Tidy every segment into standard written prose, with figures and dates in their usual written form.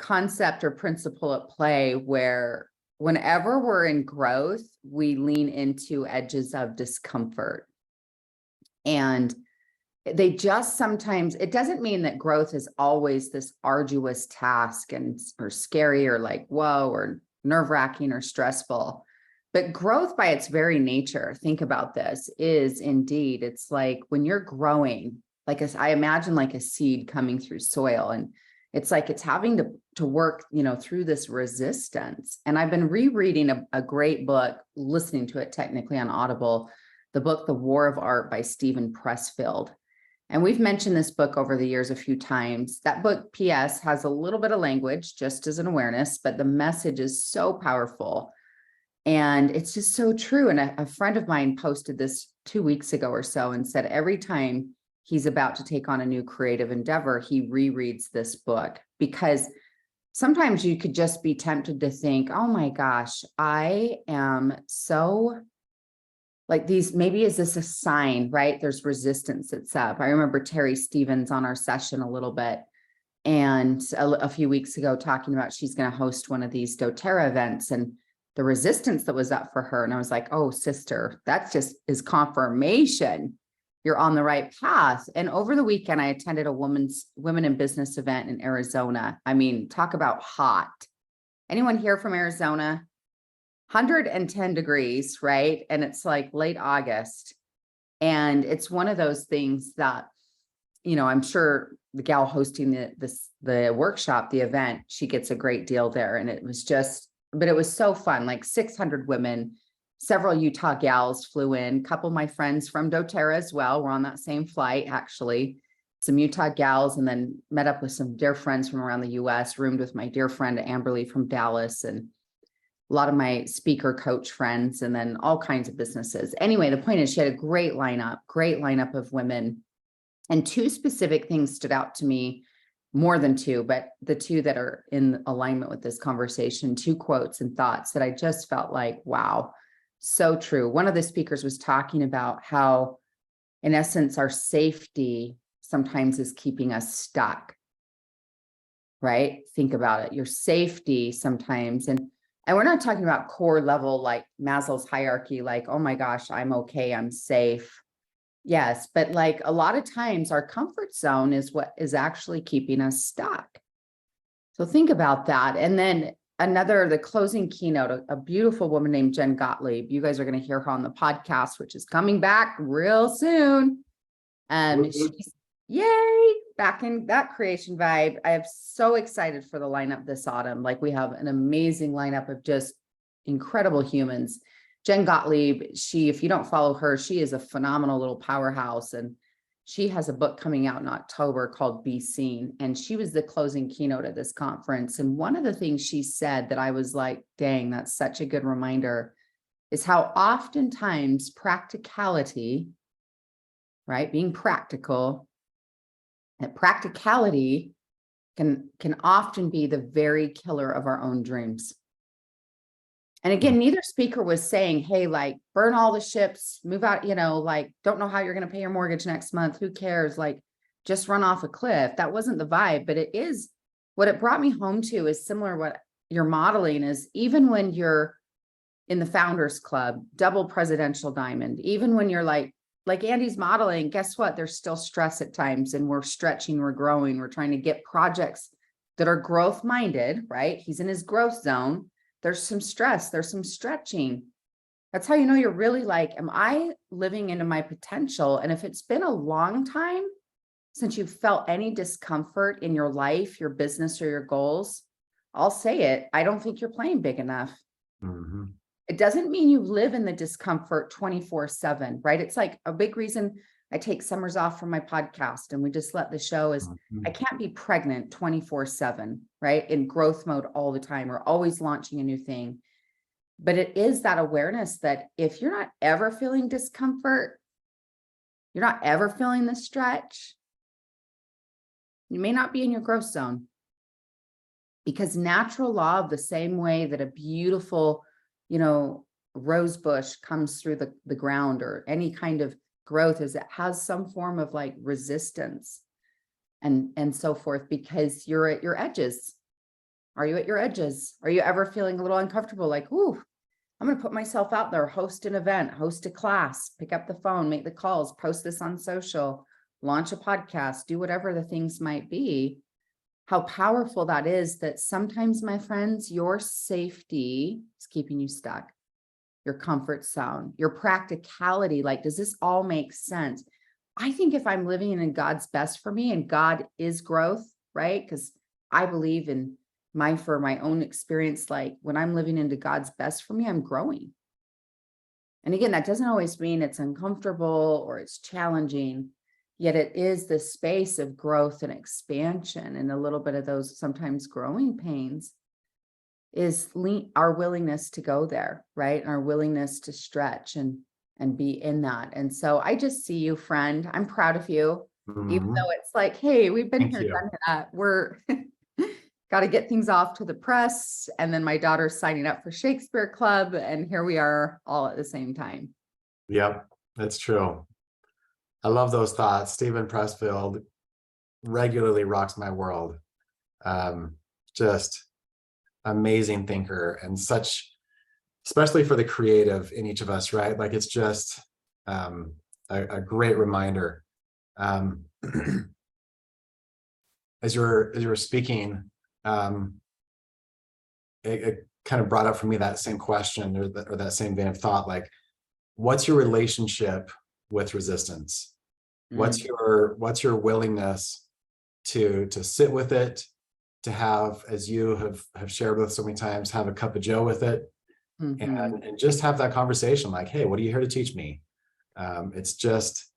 concept or principle at play where whenever we're in growth, we lean into edges of discomfort. And they just sometimes, it doesn't mean that growth is always this arduous task and or scary or like, whoa, or nerve-wracking or stressful. But growth by its very nature, think about this, is indeed, it's like when you're growing, like I imagine like a seed coming through soil, and it's like it's having to work, through this resistance. And I've been rereading a great book, listening to it technically on Audible, the book, The War of Art by Stephen Pressfield. And we've mentioned this book over the years a few times. That book, P.S., has a little bit of language just as an awareness, but the message is so powerful. And it's just so true. And a friend of mine posted this 2 weeks ago or so and said every time he's about to take on a new creative endeavor, he rereads this book, because sometimes you could just be tempted to think, oh my gosh, I am so like these, maybe is this a sign, right? There's resistance that's up. I remember Terry Stevens on our session a little bit, and a few weeks ago talking about she's going to host one of these doTERRA events and the resistance that was up for her. And I was like, oh, sister, that just is confirmation you're on the right path. And over the weekend, I attended a women in business event in Arizona. I mean, talk about hot. Anyone here from Arizona? 110 degrees, right? And it's like late August. And it's one of those things that, I'm sure the gal hosting the workshop, the event, she gets a great deal there. And it was so fun, like 600 women, several Utah gals flew in, a couple of my friends from doTERRA as well. We're on that same flight, actually, some Utah gals, and then met up with some dear friends from around the US, roomed with my dear friend Amberly from Dallas, and a lot of my speaker coach friends, and then all kinds of businesses. Anyway, the point is she had a great lineup of women. And two specific things stood out to me, more than two, but the two that are in alignment with this conversation, two quotes and thoughts that I just felt like, wow, so true. One of the speakers was talking about how, in essence, our safety sometimes is keeping us stuck, right? Think about it, your safety sometimes. And we're not talking about core level, like Maslow's hierarchy, like, oh my gosh, I'm okay, I'm safe. Yes, but like a lot of times our comfort zone is what is actually keeping us stuck. So think about that. And then the closing keynote, a beautiful woman named Jen Gottlieb. You guys are going to hear her on the podcast, which is coming back real soon. She's, yay, back in that creation vibe. I am so excited for the lineup this autumn. Like, we have an amazing lineup of just incredible humans. Jen Gottlieb, if you don't follow her, she is a phenomenal little powerhouse, and she has a book coming out in October called Be Seen. And she was the closing keynote at this conference. And one of the things she said that I was like, dang, that's such a good reminder, is how oftentimes practicality, right? Being practical, that practicality can often be the very killer of our own dreams. And again, neither speaker was saying, hey, like, burn all the ships, move out, like, don't know how you're going to pay your mortgage next month. Who cares? Like, just run off a cliff. That wasn't the vibe, but it is what it brought me home to is similar. What you're modeling is, even when you're in the Founders Club, double presidential diamond, even when you're like Andy's modeling, guess what? There's still stress at times, and we're stretching, we're growing, we're trying to get projects that are growth minded, right? He's in his growth zone. There's some stress, there's some stretching. That's how you know you're really like, am I living into my potential? And if it's been a long time since you've felt any discomfort in your life, your business, or your goals, I'll say it, I don't think you're playing big enough. Mm-hmm. It doesn't mean you live in the discomfort 24/7, right? It's like a big reason I take summers off from my podcast and we just let the show is, I can't be pregnant 24/7, right? In growth mode all the time, or always launching a new thing. But it is that awareness that if you're not ever feeling discomfort, you're not ever feeling the stretch, you may not be in your growth zone. Because natural law, of the same way that a beautiful, rose bush comes through the ground, or any kind of growth, is it has some form of like resistance and so forth, because you're at your edges. Are you at your edges? Are you ever feeling a little uncomfortable? Like, ooh, I'm going to put myself out there, host an event, host a class, pick up the phone, make the calls, post this on social, launch a podcast, do whatever the things might be. How powerful that is, that sometimes, my friends, your safety is keeping you stuck. Your comfort zone, your practicality. Like, does this all make sense? I think if I'm living in God's best for me, and God is growth, right? Because I believe in for my own experience, like when I'm living into God's best for me, I'm growing. And again, that doesn't always mean it's uncomfortable or it's challenging, yet it is the space of growth and expansion, and a little bit of those sometimes growing pains is our willingness to go there, right? And our willingness to stretch and be in that. And so I just see you, friend. I'm proud of you, even though it's like, hey, we've been Thank here, you. done that. We're got to get things off to the press. And then my daughter's signing up for Shakespeare Club. And here we are all at the same time. Yep, that's true. I love those thoughts. Stephen Pressfield regularly rocks my world. Just amazing thinker, and such, especially for the creative in each of us, right? Like, it's just a great reminder. As you were speaking, it kind of brought up for me that same question, or that same vein of thought. Like, what's your relationship with resistance? What's your willingness to sit with it, to have, as you have shared with so many times, have a cup of joe with it, and just have that conversation. Like, hey, what are you here to teach me? It's just,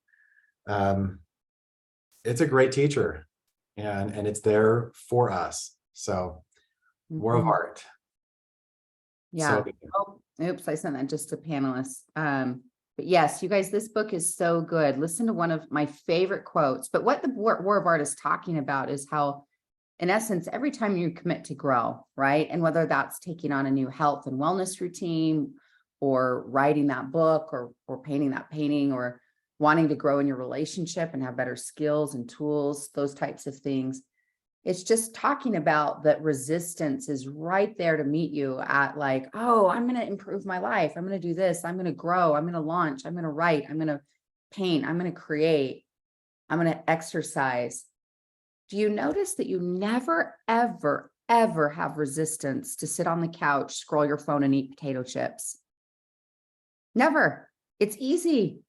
it's a great teacher, and it's there for us. So War of Art. Yeah. So, Oh, oops, I sent that just to panelists. But yes, you guys, this book is so good. Listen to one of my favorite quotes. But what the War of Art is talking about is how, in essence, every time you commit to grow, right? And whether that's taking on a new health and wellness routine, or writing that book, or painting that painting, or wanting to grow in your relationship and have better skills and tools, those types of things. It's just talking about that resistance is right there to meet you at, like, oh, I'm going to improve my life. I'm going to do this. I'm going to grow. I'm going to launch. I'm going to write. I'm going to paint. I'm going to create. I'm going to exercise. Do you notice that you never, ever, ever have resistance to sit on the couch, scroll your phone, and eat potato chips? Never. It's easy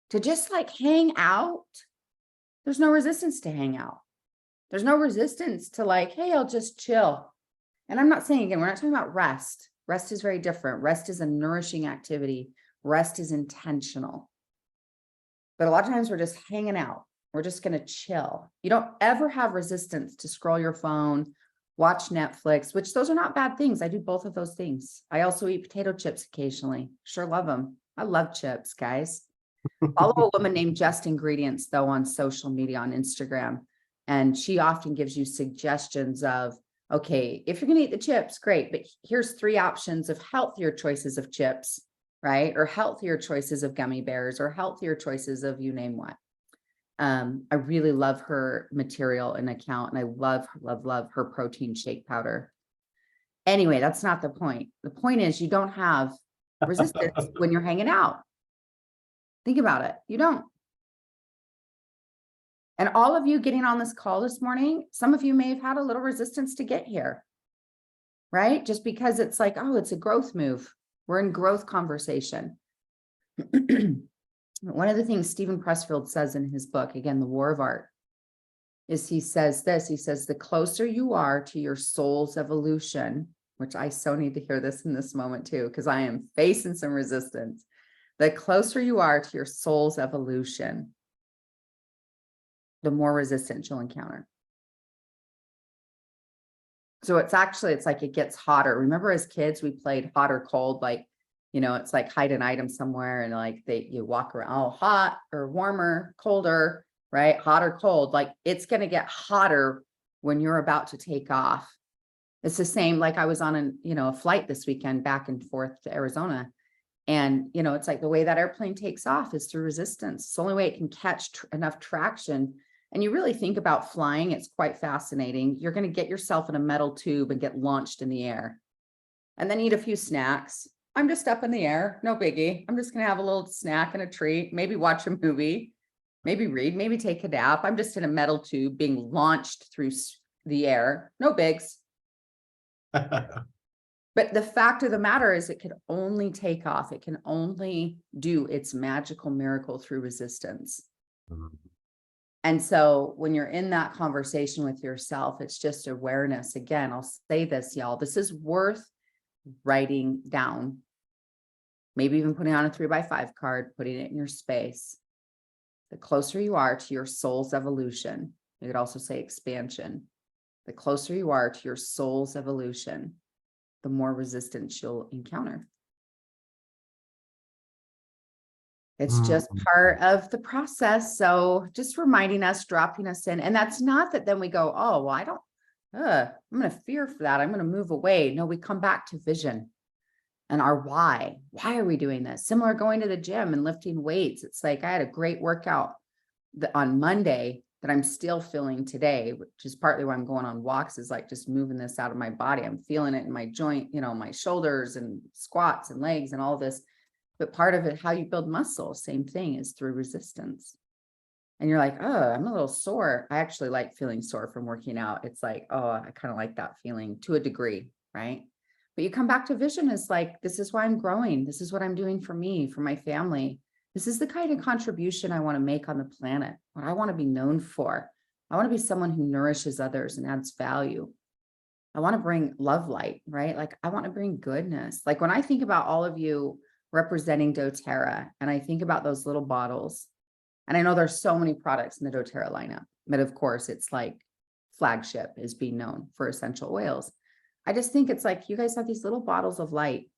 to just like hang out. There's no resistance to hang out. There's no resistance to, like, hey, I'll just chill. And I'm not saying, again, we're not talking about rest. Rest is very different. Rest is a nourishing activity. Rest is intentional. But a lot of times we're just hanging out. We're just going to chill. You don't ever have resistance to scroll your phone, watch Netflix, which those are not bad things. I do both of those things. I also eat potato chips occasionally. Sure love them. I love chips, guys. Follow a woman named Just Ingredients, though, on social media, on Instagram. And she often gives you suggestions of, okay, if you're going to eat the chips, great, but here's 3 options of healthier choices of chips, right? Or healthier choices of gummy bears, or healthier choices of you name what. I really love her material and account, and I love her protein shake powder. Anyway, that's not the point. The point is, you don't have resistance when you're hanging out. Think about it. You don't. And all of you getting on this call this morning, some of you may have had a little resistance to get here, right? Just because it's like, oh, it's a growth move. We're in growth conversation. One of the things Stephen Pressfield says in his book, again, The War of Art, is he says, the closer you are to your soul's evolution, which I so need to hear this in this moment too, because I am facing some resistance. The closer you are to your soul's evolution, the more resistance you'll encounter. So it's like it gets hotter. Remember, as kids, we played hot or cold, like, it's like hide an item somewhere, and like you walk around, oh, hot or warmer, colder, right? Hot or cold. Like, it's going to get hotter when you're about to take off. It's the same. Like, I was on a flight this weekend back and forth to Arizona. And, it's like the way that airplane takes off is through resistance. It's the only way it can catch enough traction And you really think about flying, it's quite fascinating. You're going to get yourself in a metal tube and get launched in the air and then eat a few snacks. I'm just up in the air, no biggie. I'm just going to have a little snack and a treat, maybe watch a movie, maybe read, maybe take a nap. I'm just in a metal tube being launched through the air, no bigs. But the fact of the matter is it could only take off. It can only do its magical miracle through resistance. And so when you're in that conversation with yourself, it's just awareness. Again, I'll say this, y'all, this is worth writing down, maybe even putting on a 3x5 card, putting it in your space. The closer you are to your soul's evolution, you could also say expansion. The closer you are to your soul's evolution, the more resistance you'll encounter. It's just part of the process. So just reminding us, dropping us in. And that's not that then we go, oh, well, I'm going to fear for that. I'm going to move away. No, we come back to vision and our why. Why are we doing this? Similar going to the gym and lifting weights. It's like I had a great workout on Monday that I'm still feeling today, which is partly why I'm going on walks, is like just moving this out of my body. I'm feeling it in my joint, my shoulders and squats and legs and all this. But part of it, how you build muscle, same thing, is through resistance. And you're like, oh, I'm a little sore. I actually like feeling sore from working out. It's like, oh, I kind of like that feeling to a degree, right? But you come back to vision as like, this is why I'm growing. This is what I'm doing for me, for my family. This is the kind of contribution I want to make on the planet, what I want to be known for. I want to be someone who nourishes others and adds value. I want to bring love light, right? Like I want to bring goodness. Like when I think about all of you representing doTERRA, and I think about those little bottles, and I know there's so many products in the doTERRA lineup, but of course it's like flagship is being known for essential oils. I just think it's like you guys have these little bottles of light.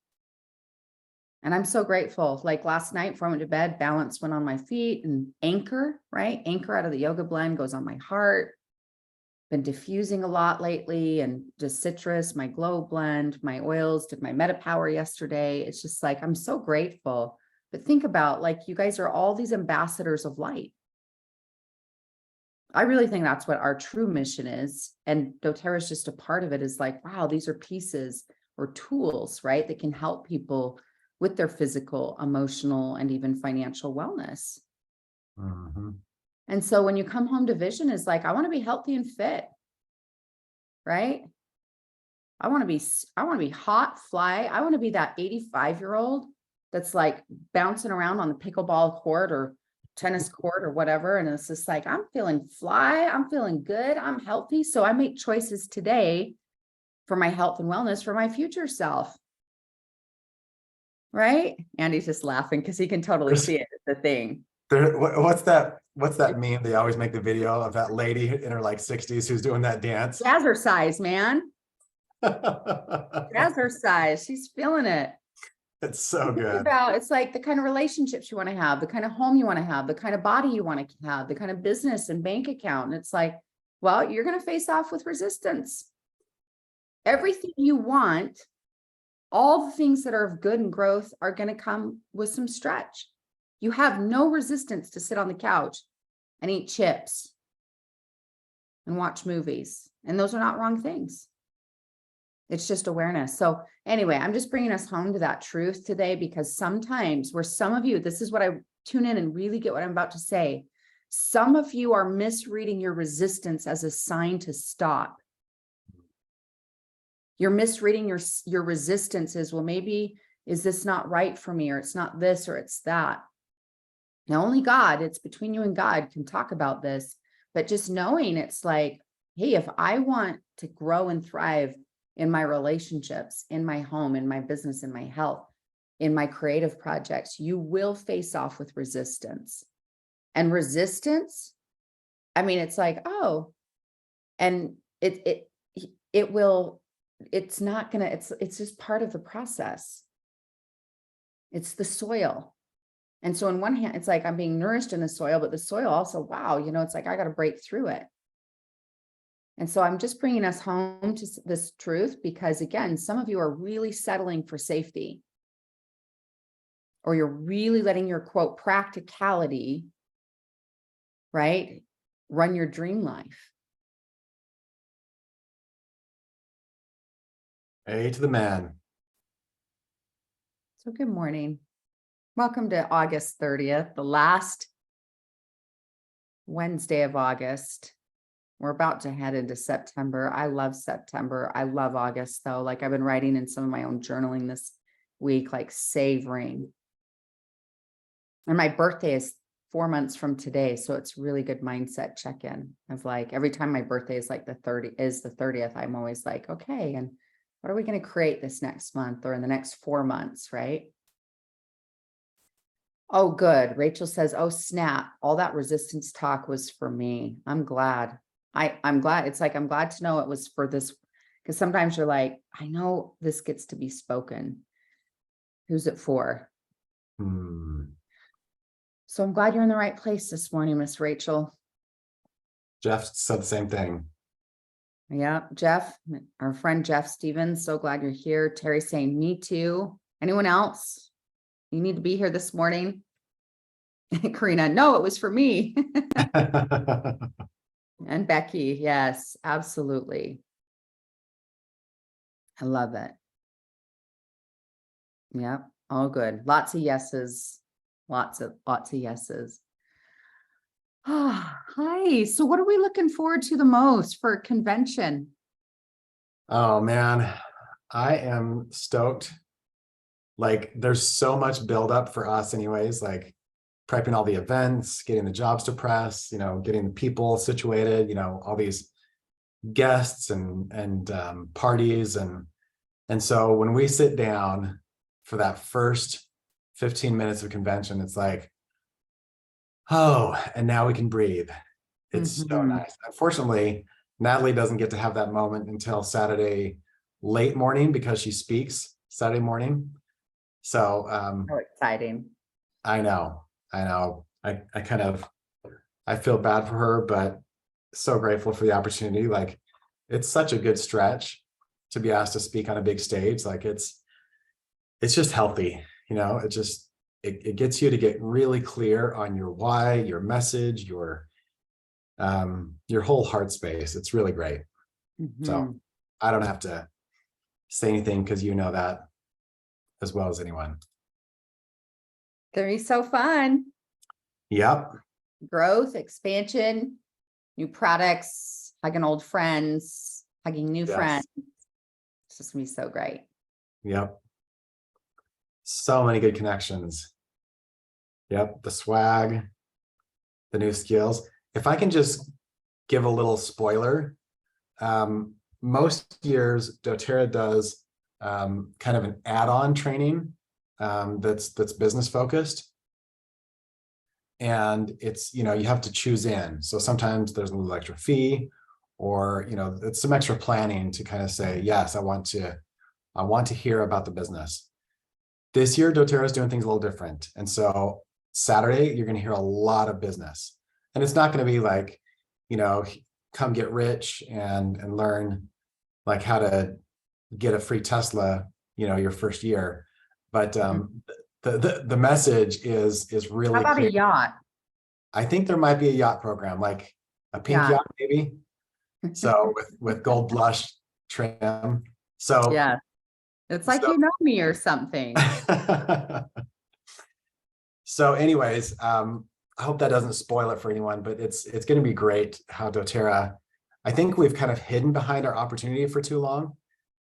And I'm so grateful. Like last night before I went to bed, balance went on my feet and anchor, right? Anchor out of the yoga blend goes on my heart. Been diffusing a lot lately and just citrus, my glow blend, my oils, did my MetaPower yesterday. It's just like, I'm so grateful. But think about like, you guys are all these ambassadors of light. I really think that's what our true mission is. And doTERRA is just a part of it, is like, wow, these are pieces or tools, right? That can help people with their physical, emotional, and even financial wellness. And so when you come home to vision, is like, I want to be healthy and fit, right? I want to be hot, fly. I want to be that 85-year-old that's like bouncing around on the pickleball court or tennis court or whatever. And it's just like, I'm feeling fly. I'm feeling good. I'm healthy. So I make choices today for my health and wellness for my future self. Right? Andy's just laughing because he can totally see it. The thing. What's that meme? They always make the video of that lady in her like 60s who's doing that dance. Jazzercise, man. Jazzercise. She's feeling it. It's so good. It's like the kind of relationships you want to have, the kind of home you want to have, the kind of body you want to have, the kind of business and bank account. And it's like, well, you're going to face off with resistance. Everything you want, all the things that are of good and growth are going to come with some stretch. You have no resistance to sit on the couch and eat chips and watch movies. And those are not wrong things. It's just awareness. So anyway, I'm just bringing us home to that truth today, because sometimes where some of you, this is what I tune in and really get what I'm about to say. Some of you are misreading your resistance as a sign to stop. You're misreading your resistance as, well, maybe is this not right for me, or it's not this, or it's that. Now, only God, it's between you and God, can talk about this, but just knowing it's like, hey, if I want to grow and thrive in my relationships, in my home, in my business, in my health, in my creative projects, you will face off with resistance. And resistance, I mean, it's like, oh, and it will, it's not gonna, it's just part of the process. It's the soil. And so on one hand, it's like I'm being nourished in the soil, but the soil also, wow, it's like I got to break through it. And so I'm just bringing us home to this truth, because again, some of you are really settling for safety, or you're really letting your quote practicality, right, run your dream life. Hey to the man. So good morning. Welcome to August 30th, the last Wednesday of August. We're about to head into September. I love September. I love August though. Like I've been writing in some of my own journaling this week, like savoring. And my birthday is 4 months from today. So it's really good mindset check-in of like, every time my birthday is like the 30th, I'm always like, okay, and what are we going to create this next month or in the next 4 months, right? Oh, good. Rachel says, oh, snap. All that resistance talk was for me. I'm glad. I'm glad. It's like, I'm glad to know it was for this, because sometimes you're like, I know this gets to be spoken. Who's it for? So I'm glad you're in the right place this morning, Miss Rachel. Jeff said the same thing. Yeah, Jeff, our friend Jeff Stevens, so glad you're here. Terry saying, me too. Anyone else? You need to be here this morning. Karina, no, it was for me. And Becky, yes, absolutely. I love it. Yeah, all good. Lots of yeses. Lots of yeses. Hi. So what are we looking forward to the most for convention? Oh man, I am stoked. Like there's so much buildup for us anyways, like prepping all the events, getting the jobs to press, getting the people situated, all these guests and parties. And so when we sit down for that first 15 minutes of convention, it's like, oh, and now we can breathe. It's so nice. Unfortunately, Natalie doesn't get to have that moment until Saturday late morning because she speaks Saturday morning. So So exciting. I know. I feel bad for her, but so grateful for the opportunity. Like it's such a good stretch to be asked to speak on a big stage. Like it's just healthy, it gets you to get really clear on your why, your message, your whole heart space. It's really great. So I don't have to say anything because you know that as well as anyone. Gonna be so fun. Yep. Growth, expansion, new products, hugging old friends, hugging new friends. It's just gonna be so great. Yep. So many good connections. Yep. The swag, the new skills. If I can just give a little spoiler, most years doTERRA does kind of an add-on training that's business focused. And it's, you have to choose in. So sometimes there's a little extra fee or, it's some extra planning to kind of say, yes, I want to hear about the business. This year, doTERRA is doing things a little different. And so Saturday, you're going to hear a lot of business. And it's not going to be like, come get rich and learn like how to get a free Tesla, your first year. But the message is really How about clear. a yacht? I think there might be a yacht program, like a pink yacht, maybe. So with gold blush trim. So yeah, it's like you know me or something. So anyways, I hope that doesn't spoil it for anyone, but it's going to be great how doTERRA, I think we've kind of hidden behind our opportunity for too long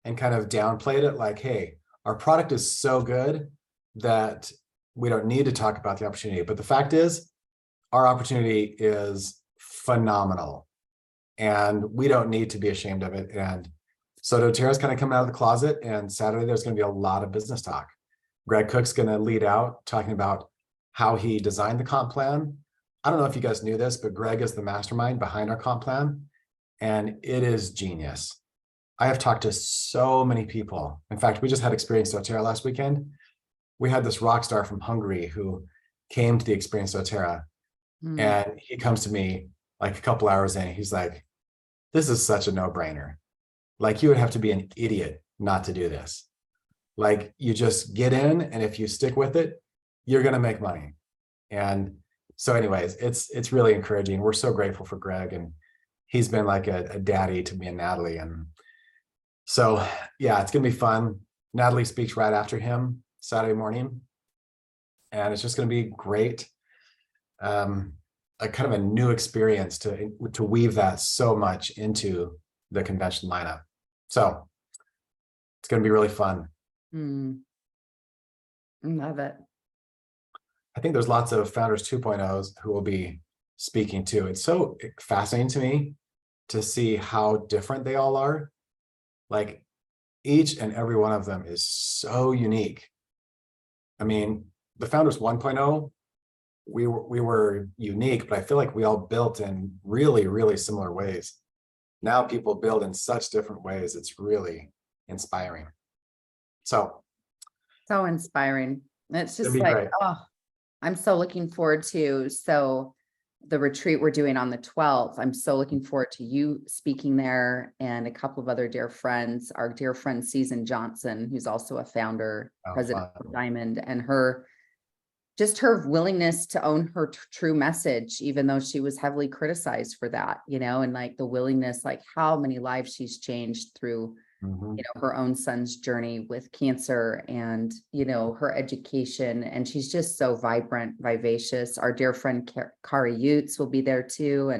and kind of downplayed it like, hey, our product is so good that we don't need to talk about the opportunity. But the fact is, our opportunity is phenomenal and we don't need to be ashamed of it. And so doTERRA's kind of coming out of the closet, and Saturday there's going to be a lot of business talk. Greg Cook's going to lead out talking about how he designed the comp plan. I don't know if you guys knew this, but Greg is the mastermind behind our comp plan, and it is genius. I have talked to so many people. In fact, we just had Experience doTERRA last weekend. We had this rock star from Hungary who came to the Experience doTERRA, and he comes to me like a couple hours in. He's like, this is such a no-brainer. Like, you would have to be an idiot not to do this. Like, you just get in, and if you stick with it, you're going to make money. And So anyways, it's really encouraging. We're so grateful for Greg, and he's been like a daddy to me and Natalie. And so, yeah, it's going to be fun. Natalie speaks right after him Saturday morning, and it's just going to be great. A kind of a new experience to weave that so much into the convention lineup. So it's going to be really fun. Love it. I think there's lots of Founders 2.0s who will be speaking too. It's so fascinating to me to see how different they all are. Like each and every one of them is so unique. I mean, the Founders 1.0, we were unique, but I feel like we all built in really, really similar ways. Now people build in such different ways. It's really inspiring. So inspiring. It's just it'd be like, great. oh, I'm so looking forward to, so the retreat we're doing on the 12th, I'm so looking forward to you speaking there and a couple of other dear friends, our dear friend Susan Johnson, who's also a founder, president of Diamond, and her willingness to own her true message, even though she was heavily criticized for that, and like the willingness, like how many lives she's changed through her own son's journey with cancer and, her education. And she's just so vibrant, vivacious. Our dear friend Kari Utes will be there too.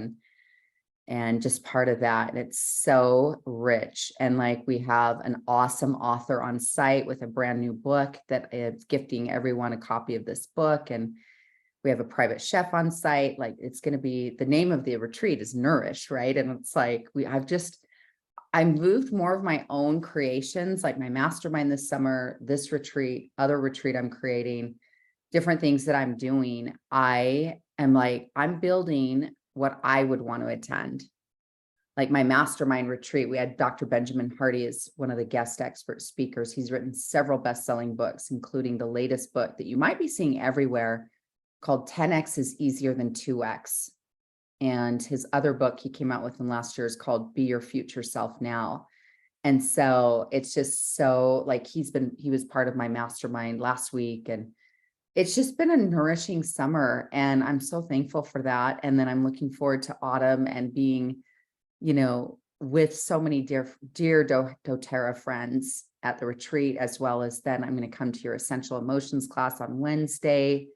And just part of that. And it's so rich. And like, we have an awesome author on site with a brand new book that is gifting everyone a copy of this book. And we have a private chef on site. Like, it's going to be, the name of the retreat is Nourish, right? And it's like, I moved more of my own creations, like my mastermind this summer, this retreat, other retreat I'm creating, different things that I'm doing. I'm building what I would want to attend. Like my mastermind retreat, we had Dr. Benjamin Hardy as one of the guest expert speakers. He's written several best-selling books, including the latest book that you might be seeing everywhere called 10X is Easier Than 2X. And his other book he came out with in last year is called Be Your Future Self Now. And so it's just so like, he was part of my mastermind last week, and it's just been a nourishing summer, and I'm so thankful for that. And then I'm looking forward to autumn and being, with so many dear doTERRA friends at the retreat, as well as then I'm going to come to your Essential Emotions class on Wednesday,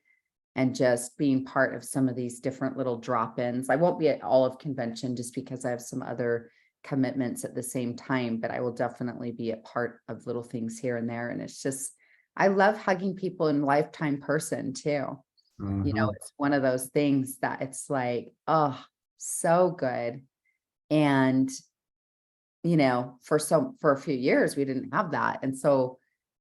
and just being part of some of these different little drop-ins. I won't be at all of convention just because I have some other commitments at the same time, but I will definitely be a part of little things here and there. And it's just, I love hugging people in lifetime person too. It's one of those things that it's like, oh, so good. And, for a few years, we didn't have that. And so,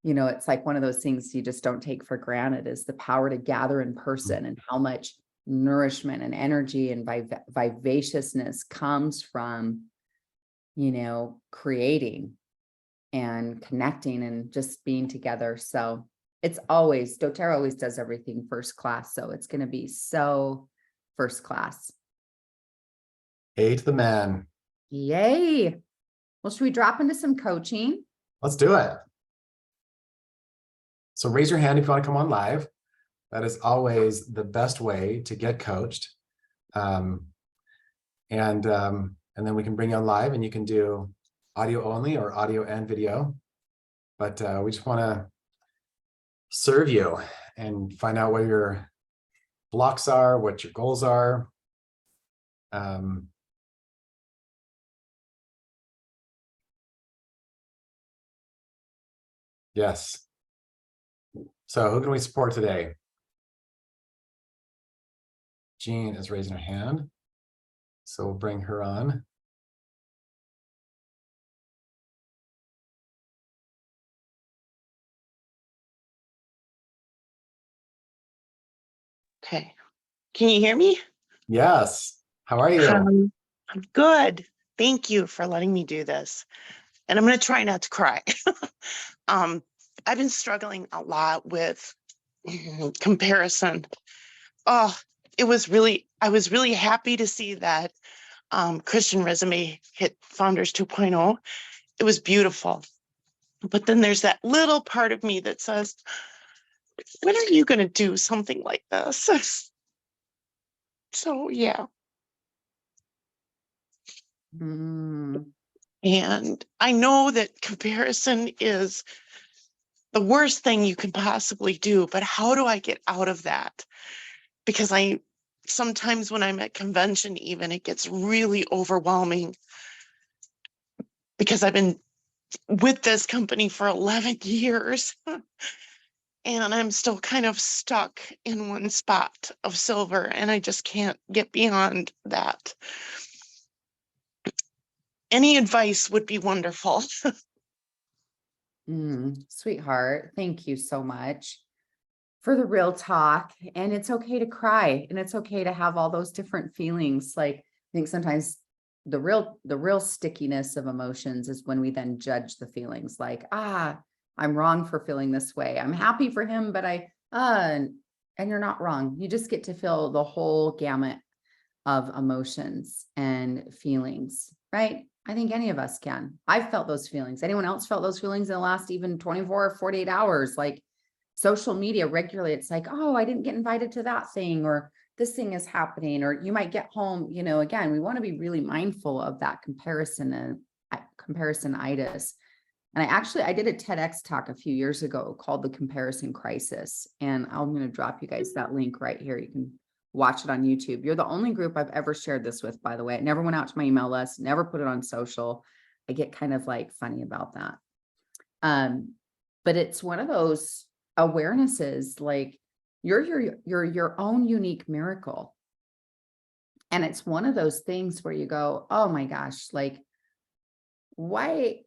it's like one of those things you just don't take for granted, is the power to gather in person, and how much nourishment and energy and vivaciousness comes from, creating and connecting and just being together. So it's always, doTERRA always does everything first class. So it's going to be so first class. To the man. Yay. Well, should we drop into some coaching? Let's do it. So raise your hand if you want to come on live. That is always the best way to get coached. And then we can bring you on live, and you can do audio only or audio and video. But we just want to serve you and find out what your blocks are, what your goals are. Yes. So who can we support today? Jean is raising her hand, so we'll bring her on. Okay. Can you hear me? Yes. How are you? I'm good. Thank you for letting me do this. And I'm going to try not to cry. I've been struggling a lot with comparison. Oh, I was really happy to see that Christian Resume hit Founders 2.0. It was beautiful. But then there's that little part of me that says, when are you going to do something like this? So yeah. Mm, And I know that comparison is the worst thing you can possibly do, but how do I get out of that? Because sometimes when I'm at convention, even it gets really overwhelming because I've been with this company for 11 years and I'm still kind of stuck in one spot of silver and I just can't get beyond that. Any advice would be wonderful. Sweetheart, thank you so much for the real talk. And it's okay to cry, and it's okay to have all those different feelings. Like, I think sometimes the real stickiness of emotions is when we then judge the feelings, like, I'm wrong for feeling this way. I'm happy for him, but and you're not wrong. You just get to feel the whole gamut of emotions and feelings, right? I think any of us can. I've felt those feelings. Anyone else felt those feelings in the last even 24 or 48 hours? Like, social media regularly, it's like, oh, I didn't get invited to that thing, or this thing is happening, or you might get home, again, we want to be really mindful of that comparison and comparisonitis. And I did a TEDx talk a few years ago called The Comparison Crisis. And I'm going to drop you guys that link right here. You can watch it on YouTube. You're the only group I've ever shared this with, by the way. It never went out to my email list, never put it on social. I get kind of like funny about that. But it's one of those awarenesses, like you're your own unique miracle. And it's one of those things where you go, oh my gosh, like, why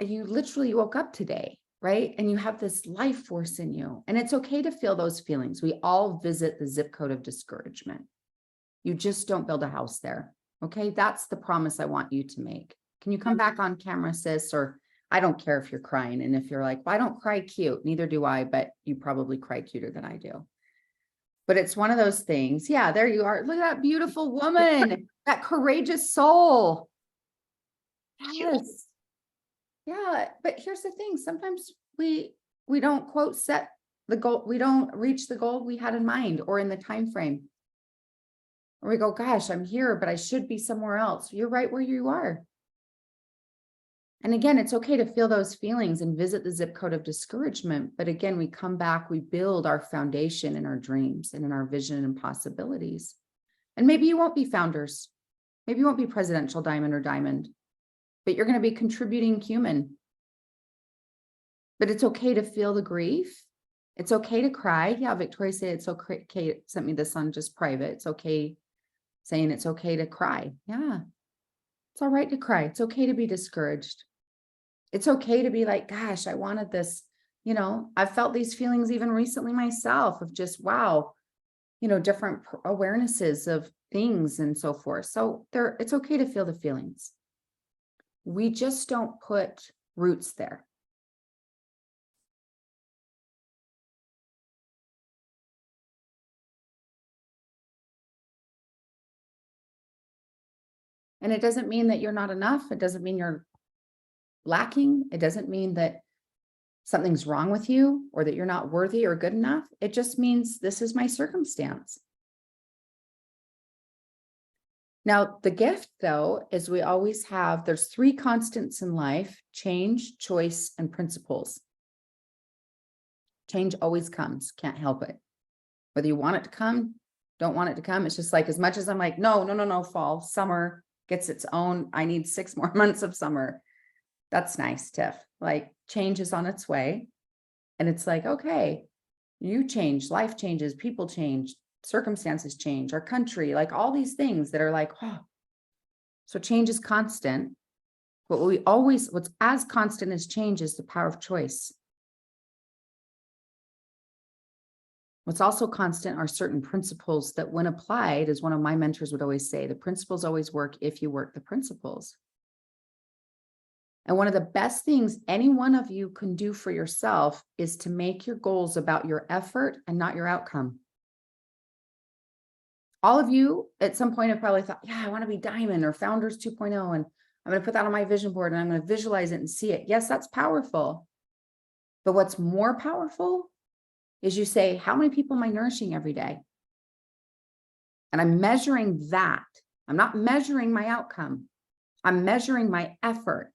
you literally woke up today, right? And you have this life force in you, and it's okay to feel those feelings. We all visit the zip code of discouragement. You just don't build a house there. Okay. That's the promise I want you to make. Can you come back on camera, sis? Or I don't care if you're crying. And if you're like, well, I don't cry cute, neither do I, but you probably cry cuter than I do. But it's one of those things. Yeah, there you are. Look at that beautiful woman, that courageous soul. Yes. Yeah. But here's the thing. Sometimes we don't set the goal. We don't reach the goal we had in mind or in the time frame. Or we go, gosh, I'm here, but I should be somewhere else. You're right where you are. And again, it's okay to feel those feelings and visit the zip code of discouragement. But again, we come back, we build our foundation in our dreams and in our vision and possibilities. And maybe you won't be founders. Maybe you won't be presidential diamond or diamond, but you're going to be contributing human. But it's okay to feel the grief. It's okay to cry. Yeah, Victoria said it's okay. Kate sent me this on just private. It's okay saying it's okay to cry. Yeah, it's all right to cry. It's okay to be discouraged. It's okay to be like, gosh, I wanted this. I've felt these feelings even recently myself of just, wow, different awarenesses of things and so forth. So it's okay to feel the feelings. We just don't put roots there. And it doesn't mean that you're not enough. It doesn't mean you're lacking. It doesn't mean that something's wrong with you or that you're not worthy or good enough. It just means this is my circumstance. Now, the gift, though, is we always have, there's 3 constants in life: change, choice, and principles. Change always comes, can't help it. Whether you want it to come, don't want it to come. It's just like, as much as I'm like, no, fall, summer gets its own, I need 6 more months of summer. That's nice, Tiff. Like, change is on its way. And it's like, okay, you change, life changes, people change, circumstances change, our country, like all these things that are like, oh. So change is constant. But what's as constant as change is the power of choice. What's also constant are certain principles that, when applied, as one of my mentors would always say, the principles always work if you work the principles. And one of the best things any one of you can do for yourself is to make your goals about your effort and not your outcome. All of you at some point have probably thought, yeah, I want to be diamond or founders 2.0, and I'm going to put that on my vision board and I'm going to visualize it and see it. Yes, that's powerful. But what's more powerful is you say, how many people am I nourishing every day? And I'm measuring that. I'm not measuring my outcome. I'm measuring my effort.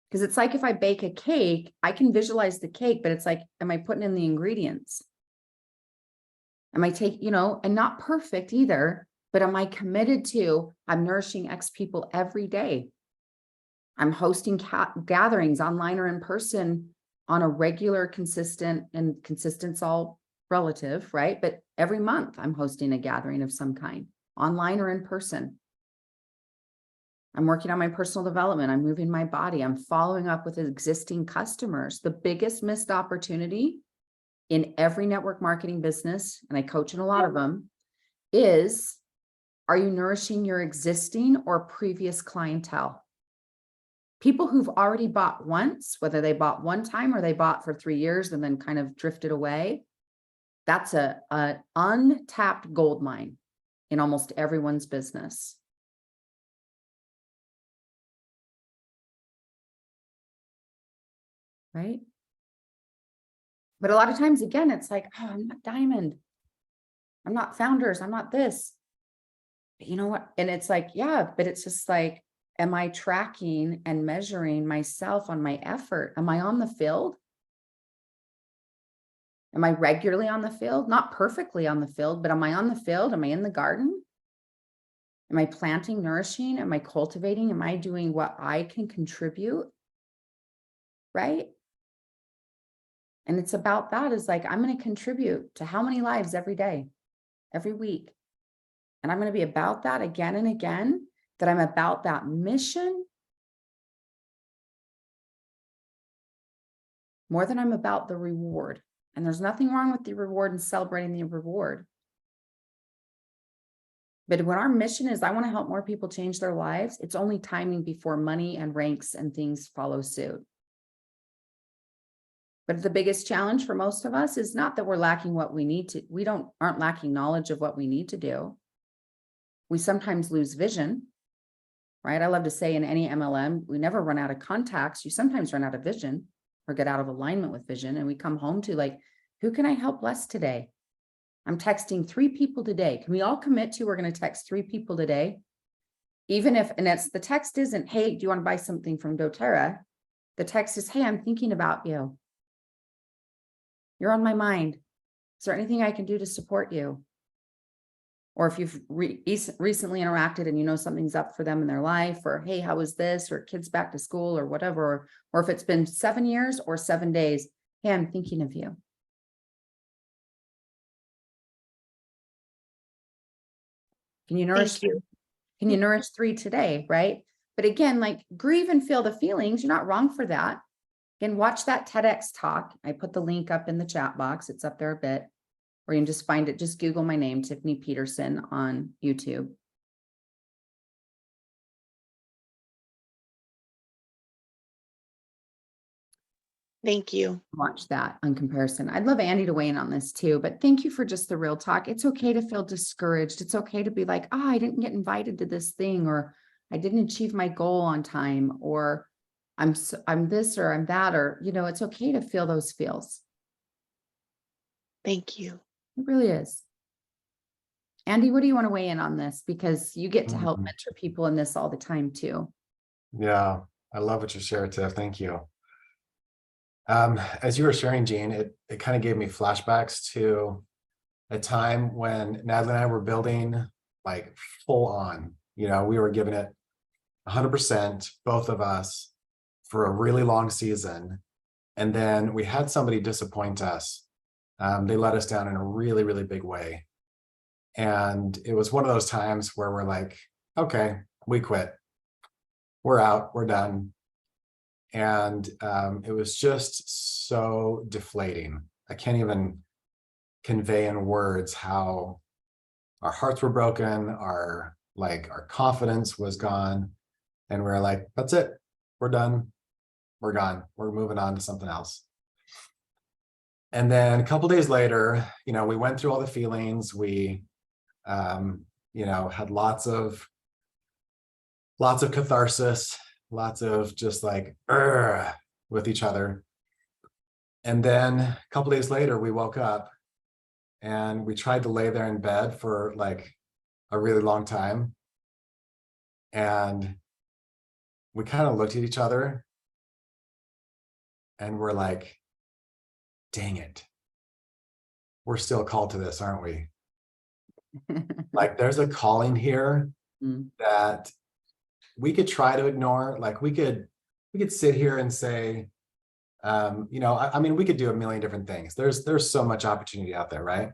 Because it's like if I bake a cake, I can visualize the cake, but it's like, am I putting in the ingredients? Am I taking, and not perfect either, but am I committed to, I'm nourishing X people every day. I'm hosting gatherings online or in person on a regular, consistent, and consistent's all relative, right? But every month I'm hosting a gathering of some kind, online or in person. I'm working on my personal development. I'm moving my body. I'm following up with existing customers. The biggest missed opportunity in every network marketing business, and I coach in a lot of them, is, are you nourishing your existing or previous clientele? People who've already bought once, whether they bought one time or they bought for 3 years and then kind of drifted away, that's an untapped gold mine in almost everyone's business. Right? But a lot of times, again, it's like, oh, I'm not diamond. I'm not founders. I'm not this. But you know what? And it's like, yeah, but it's just like, am I tracking and measuring myself on my effort? Am I on the field? Am I regularly on the field? Not perfectly on the field, but am I on the field? Am I in the garden? Am I planting, nourishing? Am I cultivating? Am I doing what I can contribute? Right? And it's about that, is like, I'm going to contribute to how many lives every day, every week. And I'm going to be about that again and again, that I'm about that mission more than I'm about the reward. And there's nothing wrong with the reward and celebrating the reward. But when our mission is, I want to help more people change their lives, it's only timing before money and ranks and things follow suit. But the biggest challenge for most of us is not that we're lacking what we need to, aren't lacking knowledge of what we need to do. We sometimes lose vision, right? I love to say in any MLM, we never run out of contacts. You sometimes run out of vision or get out of alignment with vision. And we come home to like, who can I help bless today? I'm texting 3 people today. Can we all commit to, we're going to text 3 people today? Even if, and the text isn't, hey, do you want to buy something from doTERRA? The text is, hey, I'm thinking about you. You're on my mind. Is there anything I can do to support you? Or if you've recently interacted and you know something's up for them in their life, or hey, how was this? Or kids back to school or whatever, or if it's been 7 years or 7 days, hey, I'm thinking of you. Can you nourish? Thank you. Can you nourish 3 today? Right. But again, like, grieve and feel the feelings. You're not wrong for that. Again, watch that TEDx talk. I put the link up in the chat box. It's up there a bit. Or you can just find it. Just Google my name, Tiffany Peterson, on YouTube. Thank you. Watch that on comparison. I'd love Andy to weigh in on this too, but thank you for just the real talk. It's okay to feel discouraged. It's okay to be like, oh, I didn't get invited to this thing, or I didn't achieve my goal on time, or I'm this, or I'm that, or, it's okay to feel those feels. Thank you. It really is. Andy, what do you want to weigh in on this? Because you get to help mentor people in this all the time too. Yeah, I love what you shared, Tiff. Thank you. As you were sharing, Jean, it kind of gave me flashbacks to a time when Natalie and I were building like full on, we were giving it 100%, both of us, for a really long season. And then we had somebody disappoint us. They let us down in a really, really big way. And it was one of those times where we're like, okay, we quit. We're out, we're done. And it was just so deflating. I can't even convey in words how our hearts were broken, our confidence was gone. And we're like, that's it. We're done. We're gone. We're moving on to something else. And then a couple days later, we went through all the feelings. We, had lots of catharsis, lots of just like with each other. And then a couple days later, we woke up and we tried to lay there in bed for like a really long time. And we kind of looked at each other and we're like, dang it. We're still called to this, aren't we? Like there's a calling here Mm. that we could try to ignore. Like we could sit here and say, you know, I mean, we could do a million different things. There's so much opportunity out there, right?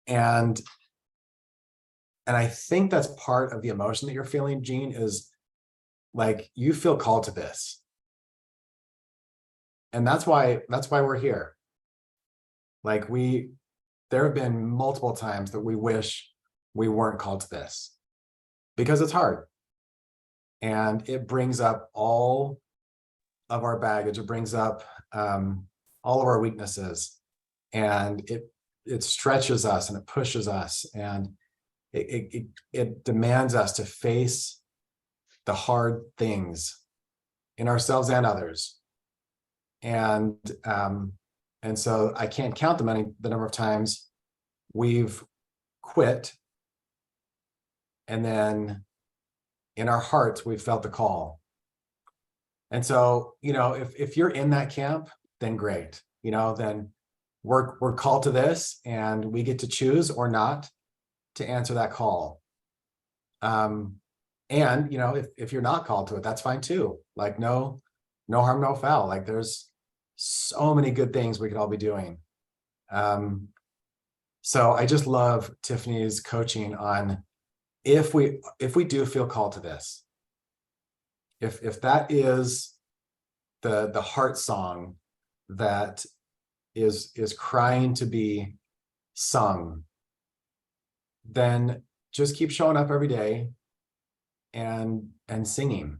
And I think that's part of the emotion that you're feeling, Jean, is like you feel called to this. And that's why we're here. Like there have been multiple times that we wish we weren't called to this because it's hard. And it brings up all of our baggage. It brings up all of our weaknesses, and it stretches us and it pushes us, and it demands us to face the hard things in ourselves and others. And so I can't count the number of times we've quit, and then in our hearts we've felt the call. And so, you know, if you're in that camp, then great. You know, then we're called to this, and we get to choose or not to answer that call. And you know, if you're not called to it, that's fine too. Like no harm, no foul. Like there's so many good things we could all be doing. So I just love Tiffany's coaching on if we do feel called to this, if that is the heart song that is crying to be sung, then just keep showing up every day and singing.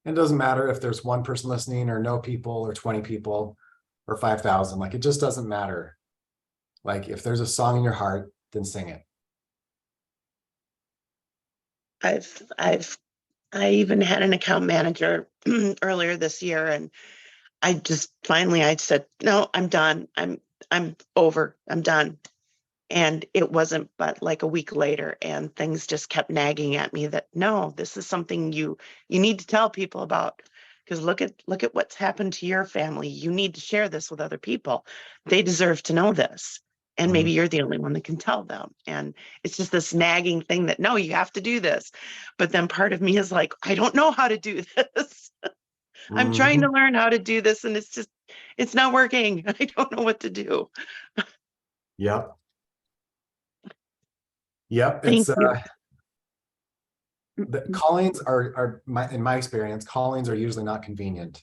It doesn't matter if there's one person listening or no people or 20 people or 5,000. Like it just doesn't matter. Like if there's a song in your heart, then sing it. I even had an account manager earlier this year, and I said, no, I'm done. I'm over. I'm done. And it wasn't but like a week later, and things just kept nagging at me that no, this is something you need to tell people about, because look at what's happened to your family. You need to share this with other people. They deserve to know this. And maybe you're the only one that can tell them. And it's just this nagging thing that no, you have to do this. But then part of me is like, I don't know how to do this. I'm trying to learn how to do this, and it's not working. I don't know what to do. Yep. Thank It's you. the callings are in my experience, callings are usually not convenient.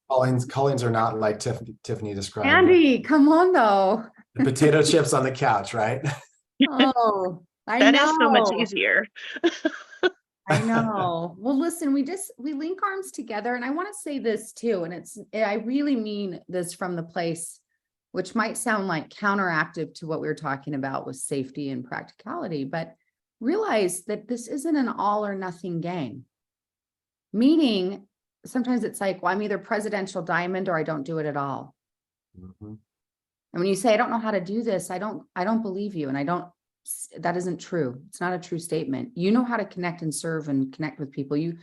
Callings are not like Tiffany described. Andy, come on though. The potato chips on the couch, right? Oh, I That know. is so much easier. I know. Well, listen, we link arms together, and I want to say this too, and I really mean this from the place, which might sound like counteractive to what we were talking about with safety and practicality, but realize that this isn't an all or nothing game. Meaning, sometimes it's like, well, I'm either presidential diamond or I don't do it at all. And when you say, I don't know how to do this, I don't believe you. And that isn't true. It's not a true statement. You know how to connect and serve and connect with people. You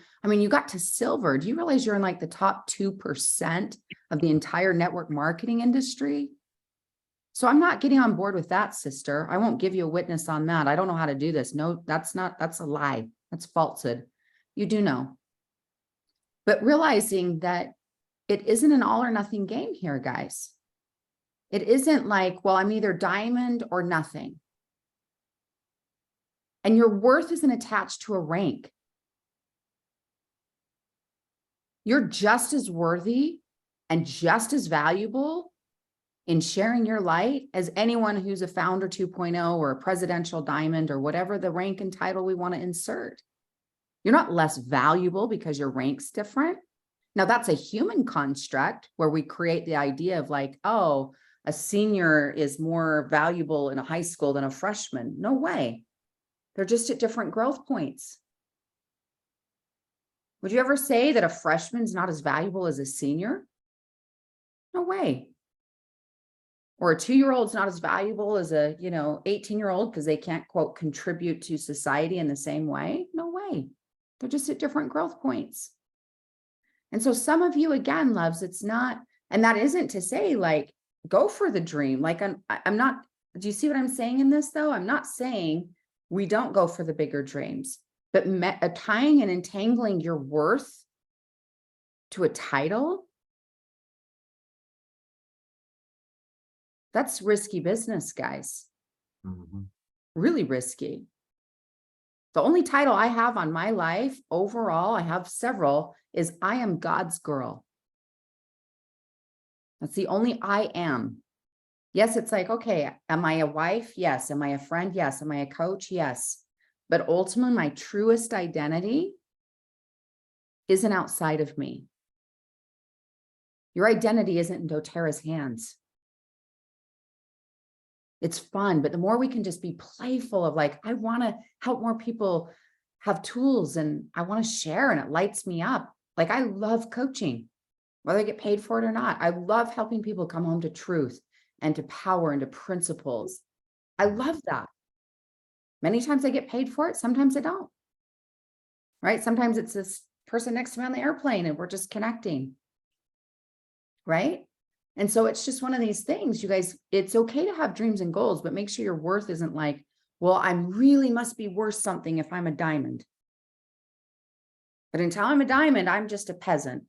got to silver. Do you realize you're in like the top 2% of the entire network marketing industry? So I'm not getting on board with that, sister. I won't give you a witness on that. I don't know how to do this. No, that's a lie. That's falsehood. You do know. But realizing that it isn't an all or nothing game here, guys. It isn't like, well, I'm either diamond or nothing. And your worth isn't attached to a rank. You're just as worthy and just as valuable in sharing your light as anyone who's a founder 2.0 or a presidential diamond or whatever the rank and title we want to insert. You're not less valuable because your rank's different. Now, that's a human construct where we create the idea of like, oh, a senior is more valuable in a high school than a freshman. No way. They're just at different growth points. Would you ever say that a freshman's not as valuable as a senior? No way. or a 2-year-old's not as valuable as a, 18-year-old because they can't, quote, contribute to society in the same way. No way. They're just at different growth points. And so some of you, again, loves, it's not, and that isn't to say like, go for the dream. Like I'm not, do you see what I'm saying in this though? I'm not saying we don't go for the bigger dreams, but tying and entangling your worth to a title, that's risky business, guys. Mhm. Really risky. The only title I have on my life overall, I have several, is I am God's girl. That's the only I am. Yes, it's like, okay, am I a wife? Yes. Am I a friend? Yes. Am I a coach? Yes. But ultimately, my truest identity isn't outside of me. Your identity isn't in doTERRA's hands. It's fun, but the more we can just be playful of like, I want to help more people have tools and I want to share and it lights me up. Like I love coaching, whether I get paid for it or not. I love helping people come home to truth and to power and to principles. I love that. Many times I get paid for it. Sometimes I don't, right? Sometimes it's this person next to me on the airplane and we're just connecting, right? And so it's just one of these things, you guys, it's okay to have dreams and goals, but make sure your worth isn't like, well, I'm really must be worth something if I'm a diamond. But until I'm a diamond, I'm just a peasant.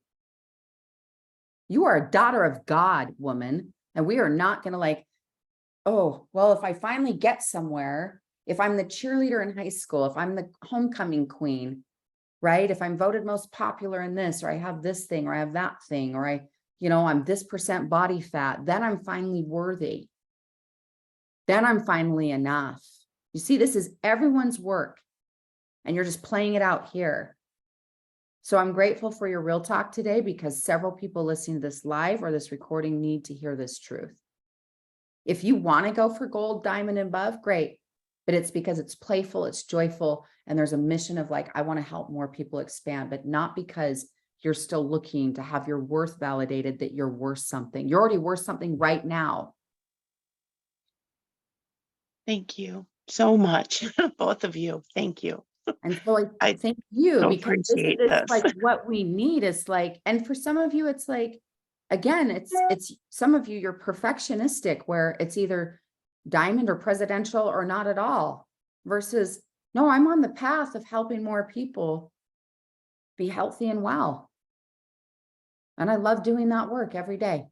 You are a daughter of God, woman. And we are not going to like, oh, well, if I finally get somewhere, if I'm the cheerleader in high school, if I'm the homecoming queen, right? If I'm voted most popular in this, or I have this thing, or I have that thing, or I'm this % body fat, then I'm finally worthy. Then I'm finally enough. You see, this is everyone's work and you're just playing it out here. So I'm grateful for your real talk today because several people listening to this live or this recording need to hear this truth. If you want to go for gold, diamond, and above, great. But it's because it's playful, it's joyful, and there's a mission of like, I want to help more people expand, but not because you're still looking to have your worth validated that you're worth something. You're already worth something right now. Thank you so much, both of you. Thank you. And so I I thank you so because appreciate it's this. like what we need is like, and for some of you, it's like, again, it's some of you, you're perfectionistic where it's either diamond or presidential or not at all versus, no, I'm on the path of helping more people be healthy and well. And I love doing that work every day.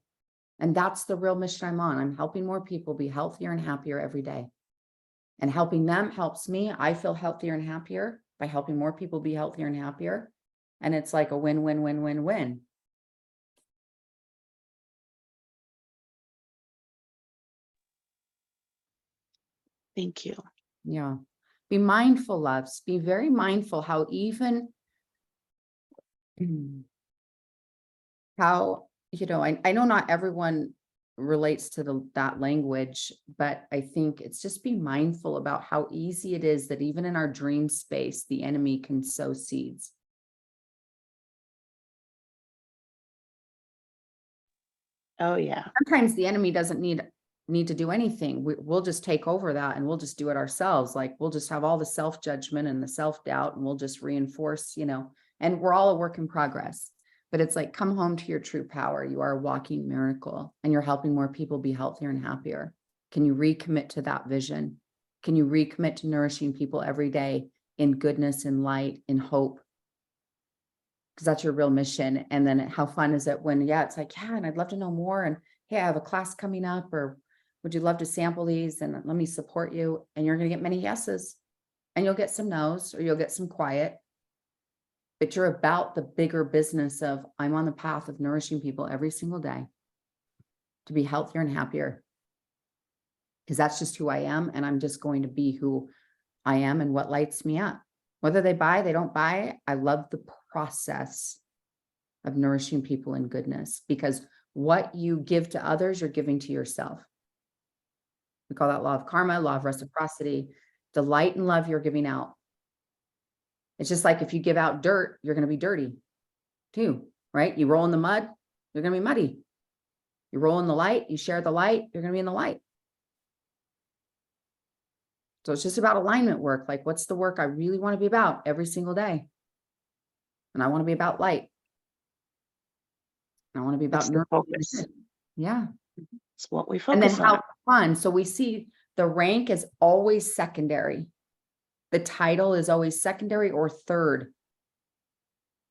And that's the real mission I'm on. I'm helping more people be healthier and happier every day. And helping them helps me. I feel healthier and happier by helping more people be healthier and happier. And it's like a win, win, win, win, win. Thank you. Yeah. Be mindful, loves. Be very mindful how even how, I know not everyone relates to that language, but I think it's just be mindful about how easy it is that even in our dream space, the enemy can sow seeds. Oh, yeah. Sometimes the enemy doesn't need to do anything. We'll just take over that and we'll just do it ourselves. Like we'll just have all the self-judgment and the self-doubt and we'll just reinforce, and we're all a work in progress. But it's like, come home to your true power. You are a walking miracle and you're helping more people be healthier and happier. Can you recommit to that vision? Can you recommit to nourishing people every day in goodness, in light, in hope? Because that's your real mission. And then how fun is it when, it's like, yeah, and I'd love to know more. And hey, I have a class coming up, or would you love to sample these? And let me support you. And you're going to get many yeses and you'll get some no's or you'll get some quiet. But you're about the bigger business of I'm on the path of nourishing people every single day to be healthier and happier. Because that's just who I am. And I'm just going to be who I am and what lights me up. Whether they buy, they don't buy. I love the process of nourishing people in goodness because what you give to others, you're giving to yourself. We call that law of karma, law of reciprocity. The light and love you're giving out. It's just like if you give out dirt, you're going to be dirty too, right? You roll in the mud, you're going to be muddy. You roll in the light, you share the light, you're going to be in the light. So it's just about alignment work. Like, what's the work I really want to be about every single day? And I want to be about light. I want to be about It's the focus. Yeah. It's what we And then focus on. how fun. So we see the rank is always secondary. The title is always secondary or third.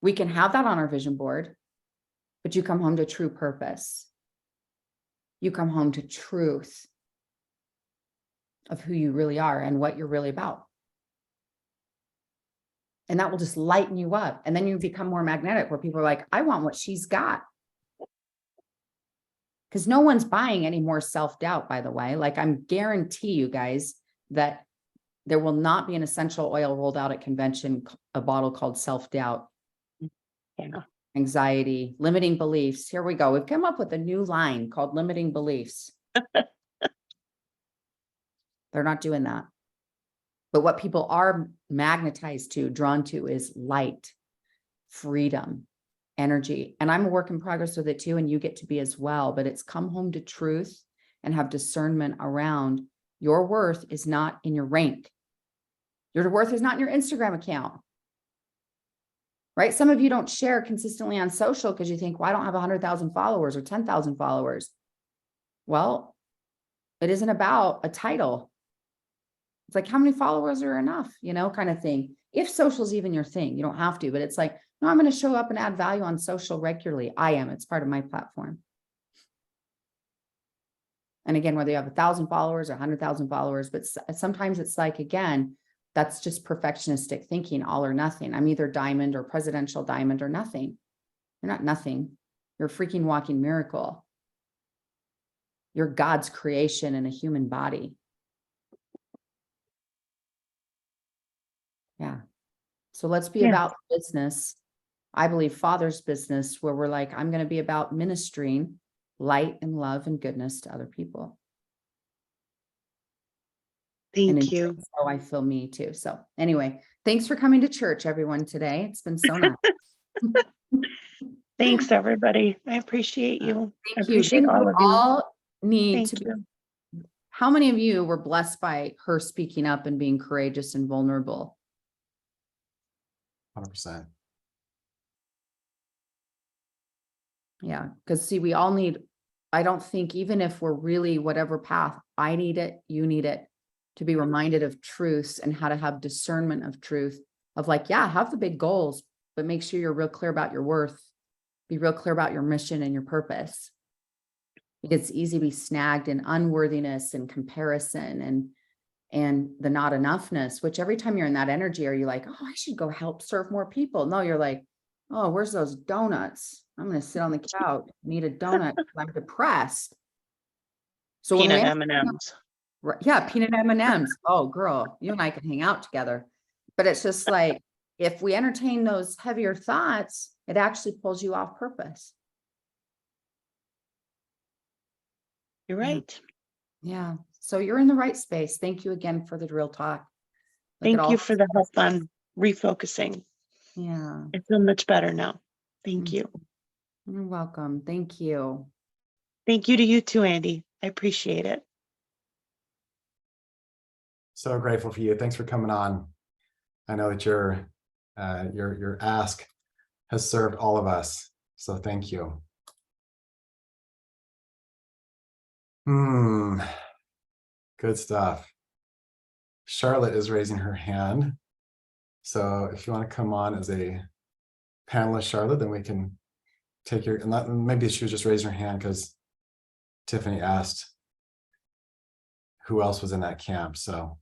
We can have that on our vision board, but you come home to true purpose. You come home to truth of who you really are and what you're really about. And that will just lighten you up. And then you become more magnetic, where people are like, I want what she's got. Because no one's buying any more self-doubt, by the way. Like, I'm guarantee you guys that there will not be an essential oil rolled out at convention, a bottle called self-doubt, Yeah. anxiety, limiting beliefs. Here we go. We've come up with a new line called limiting beliefs. They're not doing that. But what people are magnetized to, drawn to, is light, freedom, energy. And I'm a work in progress with it too. And you get to be as well, but it's come home to truth and have discernment around your worth is not in your rank. Your worth is not in your Instagram account, right? Some of you don't share consistently on social because you think, well, I don't have 100,000 followers or 10,000 followers. Well, it isn't about a title. It's like, how many followers are enough, kind of thing. If social's even your thing, you don't have to, but it's like, no, I'm going to show up and add value on social regularly. I am. It's part of my platform. And again, whether you have 1,000 followers or 100,000 followers, but sometimes it's like, again, that's just perfectionistic thinking, all or nothing. I'm either diamond or presidential diamond or nothing. You're not nothing. You're a freaking walking miracle. You're God's creation in a human body. Yeah. So let's be about business. I believe Father's business, where we're like, I'm going to be about ministering light and love and goodness to other people. Thank you. So I feel me too. So anyway, thanks for coming to church, everyone, today. It's been so nice. Thanks, everybody. I appreciate you. I Thank you. appreciate all of you. All need Thank to be. you. How many of you were blessed by her speaking up and being courageous and vulnerable? 100%. Yeah, because see, we all need, I don't think, even if we're really whatever path, I need it, you need it, to be reminded of truths and how to have discernment of truth, of like, yeah, have the big goals, but make sure you're real clear about your worth. Be real clear about your mission and your purpose. It's easy to be snagged in unworthiness and comparison and the not enoughness, which every time you're in that energy, are you like, oh, I should go help serve more people? No, you're like, oh, where's those donuts? I'm going to sit on the couch, need a donut because I'm depressed. So Peanut when we M&Ms. yeah, peanut M&Ms. Oh, girl, you and I can hang out together. But it's just like, if we entertain those heavier thoughts, it actually pulls you off purpose. You're right. Yeah. So you're in the right space. Thank you again for the real talk. Thank you for the help on refocusing. Yeah. I feel much better now. Thank you. You're welcome. Thank you. Thank you to you too, Andy. I appreciate it. So grateful for you. Thanks for coming on. I know that your ask has served all of us. So thank you. Good stuff. Charlotte is raising her hand. So if you want to come on as a panelist, Charlotte, then we can take your, and maybe she was just raising her hand because Tiffany asked who else was in that camp. So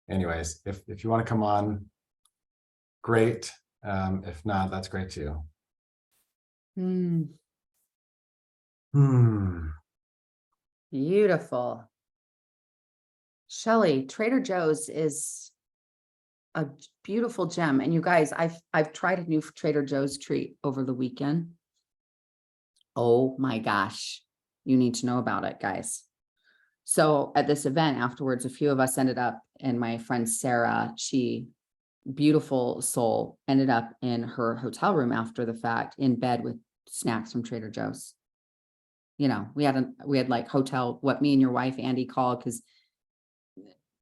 anyways, if you want to come on, great. If not, that's great too. Beautiful. Shelley, Trader Joe's is a beautiful gem. And you guys, I've tried a new Trader Joe's treat over the weekend. Oh my gosh. You need to know about it, guys. So at this event afterwards, a few of us ended up, and my friend Sarah, beautiful soul, ended up in her hotel room after the fact, in bed with snacks from Trader Joe's. you know, we had like hotel, what me and your wife, Andy, called, because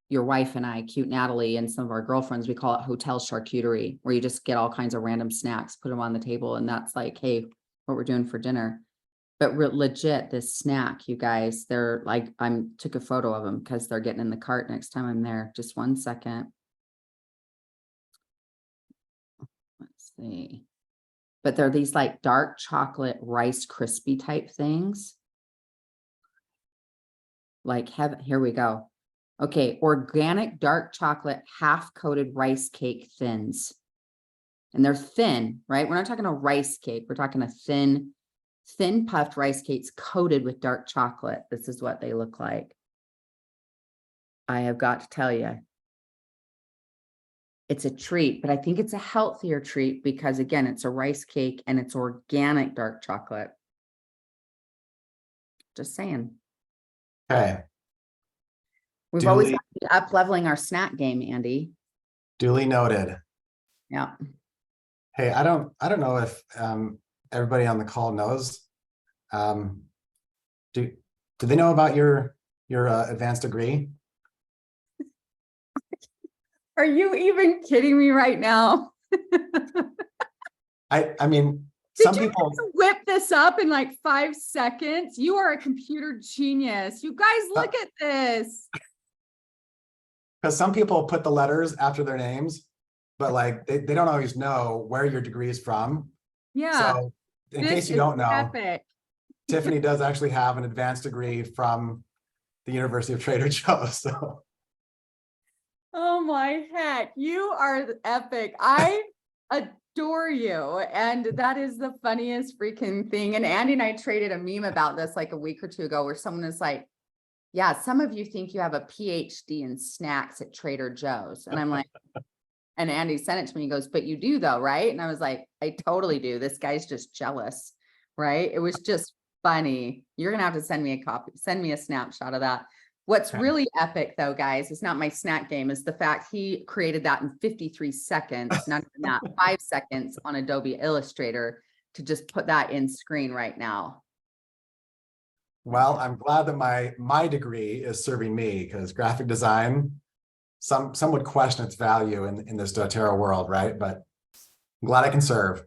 your wife and I, cute Natalie, and some of our girlfriends, we call it hotel charcuterie, where you just get all kinds of random snacks, put them on the table. And that's like, hey, what we're doing for dinner. But legit, this snack, you guys, they're like, took a photo of them because they're getting in the cart next time I'm there. Just 1 second. Let's see. But they're these like dark chocolate Rice Krispie type things. Like here we go. Okay, organic dark chocolate half-coated rice cake thins. And they're thin, right? We're not talking a rice cake. We're talking a thin puffed rice cakes coated with dark chocolate. This is what they look like. I have got to tell you, it's a treat, but I think it's a healthier treat because, again, it's a rice cake and it's organic dark chocolate. Just saying. Okay. We've always got to be up leveling our snack game, Andy. Duly noted. Yeah. Hey, I don't know if everybody on the call knows. Do they know about your advanced degree? Are you even kidding me right now? I mean, Did some you people just whip this up in like 5 seconds? You are a computer genius. You guys, look at this. because some people put the letters after their names, but like they don't always know where your degree is from. Yeah. So in case you don't know, epic. Tiffany does actually have an advanced degree from the University of Trader Joe's. So Oh my heck, you are epic. I adore you. And that is the funniest freaking thing. And Andy and I traded a meme about this like a week or two ago, where someone is like, yeah, some of you think you have a PhD in snacks at Trader Joe's. And I'm like, and Andy sent it to me. He goes, but you do though, right? And I was like, I totally do. This guy's just jealous, right? It was just funny. You're going to have to send me a copy, send me a snapshot of that. What's really epic though, guys, is not my snack game, is the fact he created that in 53 seconds, not even that, 5 seconds on Adobe Illustrator to just put that in screen right now. well, I'm glad that my degree is serving me, because graphic design, some would question its value in this doTERRA world, right? But I'm glad I can serve.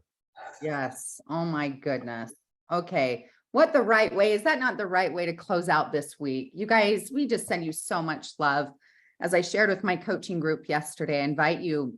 Yes. Oh my goodness. Okay. What the right way? Is that not the right way to close out this week? You guys, we just send you so much love. As I shared with my coaching group yesterday, I invite you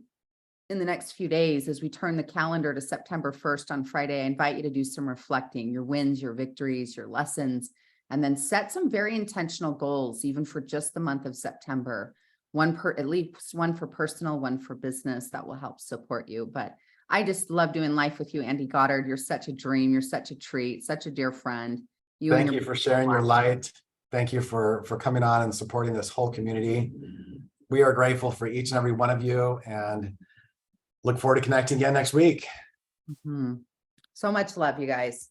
in the next few days, as we turn the calendar to September 1st on Friday, I invite you to do some reflecting, your wins, your victories, your lessons, and then set some very intentional goals, even for just the month of September. At least one for personal, one for business, that will help support you. But I just love doing life with you, Andy Goddard. You're such a dream. You're such a treat, such a dear friend. Thank you for sharing your light. Thank you for coming on and supporting this whole community. We are grateful for each and every one of you, and look forward to connecting again next week. So much love, you guys.